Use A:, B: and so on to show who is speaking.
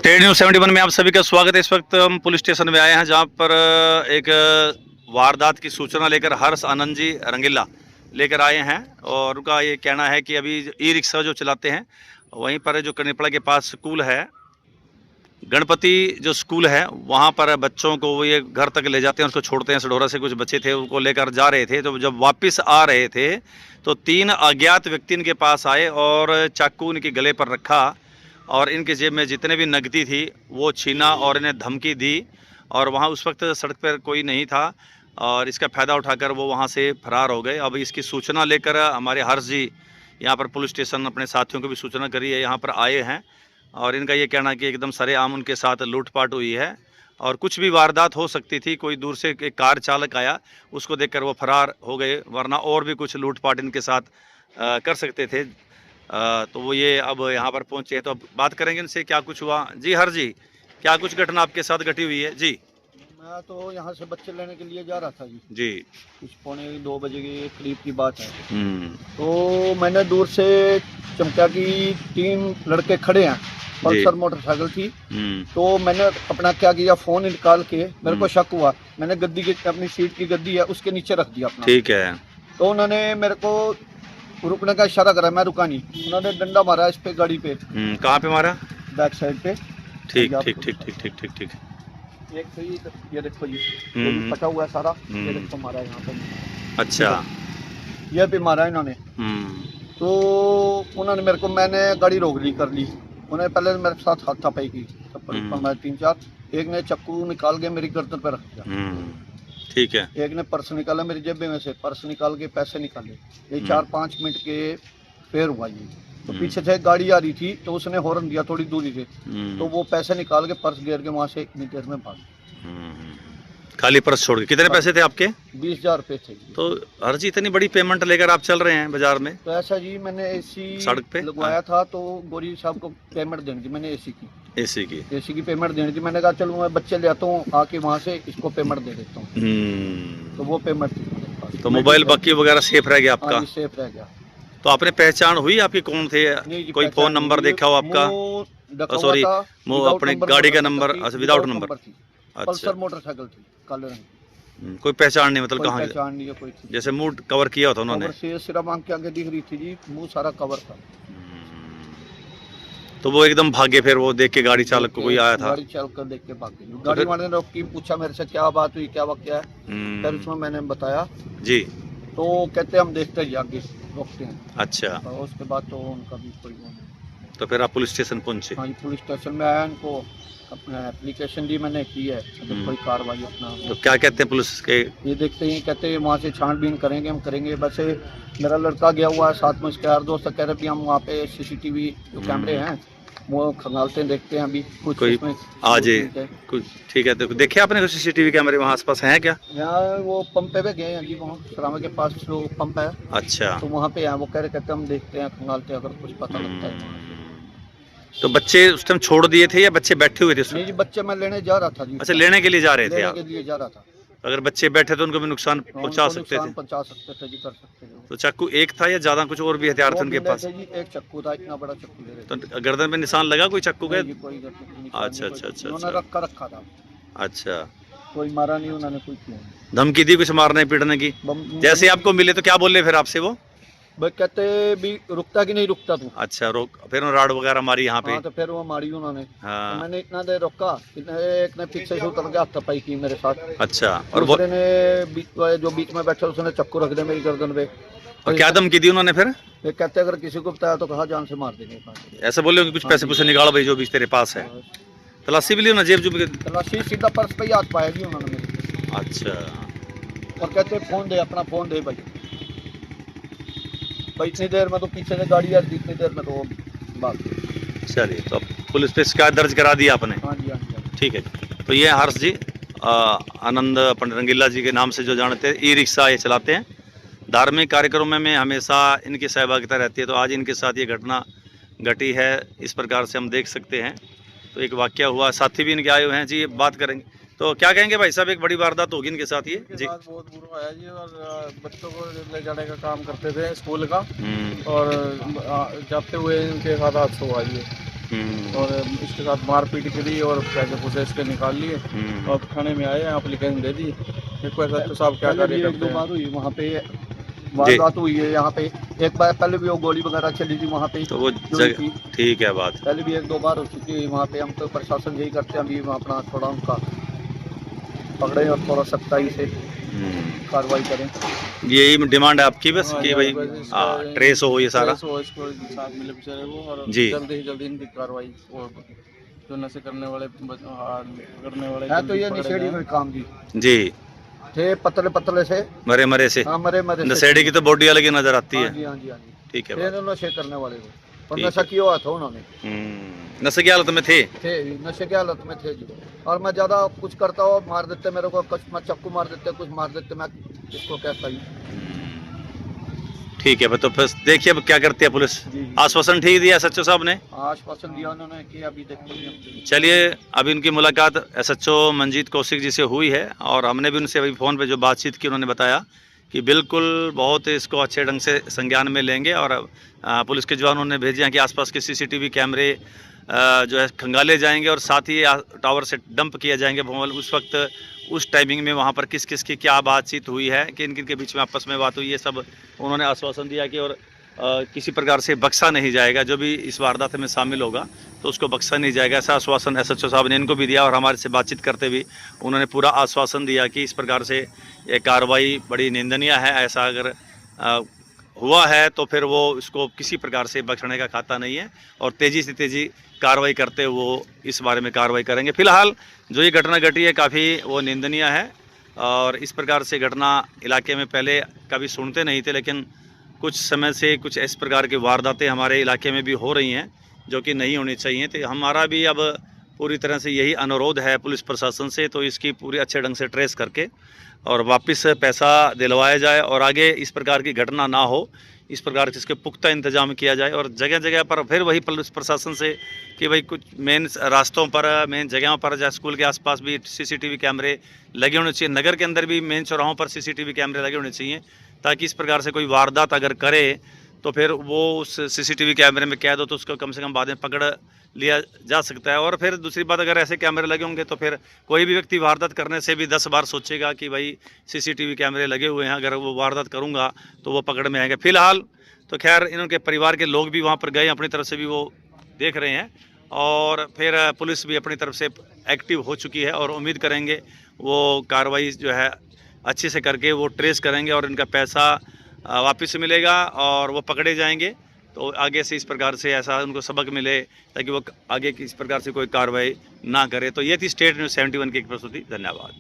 A: Trade news 71 में आप सभी का स्वागत है। इस वक्त हम पुलिस स्टेशन में आए हैं जहां पर एक वारदात की सूचना लेकर हर्ष आनंद जी रंगीला लेकर आए हैं और उनका ये कहना है कि अभी ई रिक्शा जो चलाते हैं वहीं पर जो कनेपड़ा के पास स्कूल है, गणपति जो स्कूल है वहां पर बच्चों को वो ये घर तक ले जाते हैं, उसको छोड़ते हैं। सडोरा से कुछ बच्चे थे, उनको लेकर जा रहे थे, तो जब वापस आ रहे थे तो 3 अज्ञात व्यक्ति इनके पास आए और चाकू इनके गले पर रखा और इनके जेब में जितने भी नकदी थी वो छीना और इन्हें धमकी दी। और वहाँ उस वक्त सड़क पर कोई नहीं था और इसका फ़ायदा उठाकर वो वहाँ से फरार हो गए। अब इसकी सूचना लेकर हमारे हर्ष जी यहाँ पर पुलिस स्टेशन अपने साथियों को भी सूचना करी है, यहाँ पर आए हैं और इनका ये कहना है कि एकदम सरेआम उनके साथ लूटपाट हुई है और कुछ भी वारदात हो सकती थी। कोई दूर से एक कार चालक आया, उसको देखकर वो फरार हो गए, वरना और भी कुछ लूटपाट इनके साथ कर सकते थे। तो वो ये अब यहाँ पर पहुँचे हैं, तो अब बात करेंगे इनसे क्या कुछ हुआ। जी हर जी, क्या कुछ घटना आपके साथ घटी हुई है? जी
B: मैं तो यहाँ से बच्चे लेने के लिए जा रहा था जी।
A: जी
B: कुछ 1:45 बजे के करीब की बात है। तो मैंने दूर से चमका कि 3 लड़के खड़े हैं, पल्सर मोटरसाइकिल थी। तो मैंने अपना क्या किया, फोन निकाल के, मेरे को शक हुआ, मैंने गद्दी की, अपनी सीट की गद्दी है उसके नीचे रख दिया अपना।
A: ठीक है।
B: तो उन्होंने मेरे को रुकने का इशारा करा, मैं रुका नहीं। उन्होंने डंडा मारा इस पे, गाड़ी पे।
A: कहाँ पे मारा?
B: बैक साइड पे।
A: ठीक ठीक ठीक ठीक ठीक ठीक ठीक।
B: एक तो ये देखो जी, ये भी फटा हुआ है सारा। ये देखो मारा है यहाँ पे।
A: अच्छा,
B: ये भी मारा है इन्होंने। तो उन्होंने मेरे को, मैंने गाड़ी रोक ली, कर ली। उन्होंने पहले मेरे साथ हाथापाई की, 3-4। एक ने चाकू निकाल के मेरी गर्दन पे रख दिया।
A: ठीक है।
B: एक ने पर्स निकाला मेरी जेब में से, पर्स निकाल के पैसे निकाले। ये 4-5 मिनट के फेर हुआ ये। तो पीछे से गाड़ी आ रही थी तो उसने हॉर्न दिया थोड़ी दूरी से, तो वो पैसे निकाल के पर्स गिर के वहाँ से इतनी देर में भाग।
A: खाली पर्स छोड़ के। कितने पैसे थे आपके?
B: 20,000 रुपये थे।
A: तो हर जी इतनी बड़ी पेमेंट लेकर आप चल रहे हैं बाजार में?
B: तो ऐसा जी, मैंने एसी
A: सड़क पे
B: लगवाया था, तो गोरी साहब को पेमेंट देनी थी मैंने, एसी की पेमेंट देनी थी। मैंने कहा चलो मैं बच्चे ले आता हूँ आके वहाँ से, इसको पेमेंट दे देता हूँ। तो वो पेमेंट थी। तो
A: मोबाइल बाकी वगैरह सेफ रह गया आपका?
B: सेफ रह गया।
A: तो आपने पहचान हुई आपकी कौन थे? कोई फोन नंबर देखा हो आपका? सॉरी, वो अपने गाड़ी का नंबर? अच्छा, विदाउट नंबर थी।
B: पल्सर मोटरसाइकिल थी, काले रंग।
A: कोई पहचान नहीं, मतलब कहाँ?
B: पहचान नहीं है कोई।
A: जैसे मुंह कवर किया होता उन्होंने?
B: सिर्फ आंख के आगे दिख रही थी जी, मुंह सारा कवर था।
A: तो वो एकदम भागे, फिर वो देख के गाड़ी चालक को कोई आया था?
B: गाड़ी चालक कर देख के भागे। गाड़ी वाले ने रोकी, पूछा मेरे से क्या बात हुई, क्या वाक्य है। फिर उसमें मैंने बताया जी, तो कहते हम देखते हैं, आगे रोकते हैं। अच्छा। तो उसके बाद तो उनका भी कोई नहीं।
A: तो फिर आप पुलिस स्टेशन पहुंचे? हाँ,
B: पुलिस स्टेशन में आया, उनको अपना एप्लीकेशन दी मैंने, की है। कोई कार्रवाई अपना।
A: तो क्या कहते हैं पुलिस के? ये
B: देखते हैं, कहते हैं वहाँ से छानबीन करेंगे, हम करेंगे। वैसे मेरा लड़का गया हुआ है साथ में, उसके यार दोस्त कह रहे भी हम वहाँ पे CCTV जो कैमरे हैं वो खंगालते हैं, देखते हैं अभी कुछ
A: कोई आ जाए कुछ। ठीक है, तो देखे आपने CCTV कैमरे वहाँ आसपास हैं क्या?
B: यहाँ वो पंप पे गए हैं जी, वहाँ सरामा के पास जो पंप है।
A: अच्छा।
B: तो वहाँ पे हैं, वो कह रहे, कहते हम देखते हैं, खंगालते हैं, अगर कुछ पता लगता है।
A: तो बच्चे उस टाइम छोड़ दिए थे या बच्चे बैठे हुए थे?
B: नहीं जी, बच्चे मैं लेने जा रहा था जी।
A: अच्छा, लेने के लिए जा रहे थे आप?
B: लेने के लिए जा रहा था।
A: अगर बच्चे बैठे तो उनको भी नुकसान पहुंचा सकते थे?
B: पहुंचा सकते थे जी, कर सकते थे।
A: तो चाकू एक था या ज्यादा कुछ और भी हथियार थे उनके पास?
B: एक चाकू था, इतना बड़ा चाकू ले रहे थे।
A: तो गर्दन पे निशान लगा कोई चाकू का?
B: अच्छा अच्छा अच्छा, उन्होंने रखा था।
A: अच्छा,
B: कोई मारा नहीं उन्होंने, कोई किया।
A: धमकी दी कुछ मारने पीटने की? जैसे आपको मिले तो क्या बोले फिर आपसे वो?
B: कहते भी रुकता कि नहीं रुकता तू? अच्छा,
A: रोक। फिर राड वगैरह मारी यहाँ पे?
B: हाँ, तो फिर वो मारी उन्होंने। हाँ। तो मैंने इतना देर रोका, एक ने पीछे से उतर के हाथापाई की मेरे साथ। अच्छा। और वो ने जो बीच में बैठा उसने चाकू रख दिया मेरी गर्दन पे।
A: और क्या धमकी दी उन्होंने फिर?
B: कहते अगर किसी को बताया तो कहा जान से मार देंगे।
A: ऐसा बोले कुछ पैसे पूसे निकाल भाई जो भी तेरे पास है। तलाशी भी ली ना, जेब जुब?
B: तलाशी सीधा पर्स पे ही हाथ पाया जी उन्होंने मेरे। अच्छा। और कहते फोन दे, अपना फोन दे भाई। इतनी देर में तो पीछे से गाड़ी आ रही, इतनी देर में तो भाग गई। चलिए, तो पुलिस पे शिकायत दर्ज करा दी आपने? हाँ जी, हाँ जी। ठीक है। तो ये हर्ष जी आनंद अपन रंगीला जी के नाम से जो जानते हैं, ई रिक्शा ये चलाते हैं। धार्मिक कार्यक्रमों में हमेशा इनकी सहभागिता रहती है, तो आज इनके साथ ये घटना घटी है। इस प्रकार से हम देख सकते हैं। तो एक वाकया हुआ, साथी भी इनके आए हुए हैं जी, बात करेंगे। तो क्या कहेंगे भाई साहब, एक बड़ी वारदात होगी इनके साथ ये जी? बहुत बुरा है जी, और बच्चों को ले जाने का काम करते थे स्कूल का, और जाते हुए इनके साथ हादसा हुआ ये। और इसके साथ मारपीट करी और पैसे पुसे इसके निकाल लिए और थाने में आए, एप्लीकेशन दे दी। देखो SHO साहब क्या कार्य करते हैं। बार हुई वहाँ पे वारदात हुई है, यहाँ पे एक बार पहले भी वो गोली वगैरह चली थी वहाँ पे,
A: तो वो ठीक है बात,
B: पहले भी 1-2 बार हो चुकी है वहाँ पे। हम तो प्रशासन यही करते हैं अभी अपना थोड़ा उनका पकड़े और थोड़ा सख्ताई से कार्रवाई करें।
A: यही डिमांड है आपकी बस कि भाई ट्रेस हो ये सारा,
B: इसको साथ मिले बेचारे वो, और
A: जी
B: जल्दी ही जल्दी इनकी कार्रवाई और जो नशे करने वाले पकड़ने वाले है तो ये नशेड़ी में काम
A: जी
B: थे, पतले पतले से
A: मरे मरे से।
B: हाँ, मरे मरे
A: नशेड़ी की तो बॉडी अलग ही नजर आती है।
B: हाँ जी, हाँ जी, हाँ जी।
A: ठीक है,
B: नशे करने वाले को और नशा किया हुआ था उन्होंने,
A: नशे की हालत में थे
B: नशे की हालत में थे जी। और मैं ज्यादा कुछ करता हूँ मार देते मेरे को, कुछ मैं चक्कू मार देते, कुछ मार देते, मैं इसको कहता ही।
A: ठीक है, तो फिर देखिए अब क्या करती है पुलिस। आश्वासन ठीक दिया SHO साहब ने,
B: आश्वासन दिया उन्होंने कि अभी देखते।
A: चलिए अभी उनकी मुलाकात SHO मंजीत कौशिक जी से हुई है और हमने भी उनसे अभी फ़ोन पे जो बातचीत की उन्होंने बताया कि बिल्कुल बहुत इसको अच्छे ढंग से संज्ञान में लेंगे और पुलिस के जवानों ने भेजे हैं कि आसपास के CCTV कैमरे जो है खंगाले जाएंगे और साथ ही टावर से डंप किया जाएंगे भोमल। उस वक्त उस टाइमिंग में वहाँ पर किस किस की क्या बातचीत हुई है, किन किन के बीच में आपस में बात हुई, ये सब उन्होंने आश्वासन दिया कि और किसी प्रकार से बख्शा नहीं जाएगा, जो भी इस वारदात में शामिल होगा तो उसको बख्शा नहीं जाएगा। ऐसा आश्वासन SHO साहब ने इनको भी दिया और हमारे से बातचीत करते भी उन्होंने पूरा आश्वासन दिया कि इस प्रकार से ये कार्रवाई बड़ी निंदनीय है। ऐसा अगर हुआ है तो फिर वो इसको किसी प्रकार से बख्शने का खाता नहीं है और तेज़ी से तेज़ी कार्रवाई करते वो इस बारे में कार्रवाई करेंगे। फिलहाल जो ये घटना घटी है काफ़ी वो निंदनीय है और इस प्रकार से घटना इलाके में पहले कभी सुनते नहीं थे, लेकिन कुछ समय से कुछ इस प्रकार की वारदातें हमारे इलाके में भी हो रही हैं जो कि नहीं होनी चाहिए। तो हमारा भी अब पूरी तरह से यही अनुरोध है पुलिस प्रशासन से, तो इसकी पूरी अच्छे ढंग से ट्रेस करके और वापस पैसा दिलवाया जाए और आगे इस प्रकार की घटना ना हो, इस प्रकार के इसके पुख्ता इंतजाम किया जाए। और जगह जगह पर फिर वही पुलिस प्रशासन से कि भाई कुछ मेन रास्तों पर, मेन जगहों पर, जहाँ स्कूल के आसपास भी CCTV कैमरे लगे होने चाहिए, नगर के अंदर भी मेन चौराहों पर CCTV कैमरे लगे होने चाहिए, ताकि इस प्रकार से कोई वारदात अगर करे तो फिर वो उस CCTV कैमरे में कैद हो तो उसको कम से कम बाद में पकड़ लिया जा सकता है। और फिर दूसरी बात, अगर ऐसे कैमरे लगे होंगे तो फिर कोई भी व्यक्ति वारदात करने से भी 10 बार सोचेगा कि भाई CCTV कैमरे लगे हुए हैं, अगर वो वारदात करूंगा तो वो पकड़ में आएंगे। फिलहाल तो खैर इनके परिवार के लोग भी वहाँ पर गए, अपनी तरफ से भी वो देख रहे हैं और फिर पुलिस भी अपनी तरफ से एक्टिव हो चुकी है और उम्मीद करेंगे वो कार्रवाई जो है अच्छे से करके वो ट्रेस करेंगे और इनका पैसा वापस मिलेगा और वो पकड़े जाएंगे। तो आगे से इस प्रकार से ऐसा उनको सबक मिले ताकि वो आगे इस प्रकार से कोई कार्रवाई ना करे। तो ये थी स्टेट न्यूज़ 71 की एक प्रस्तुति। धन्यवाद।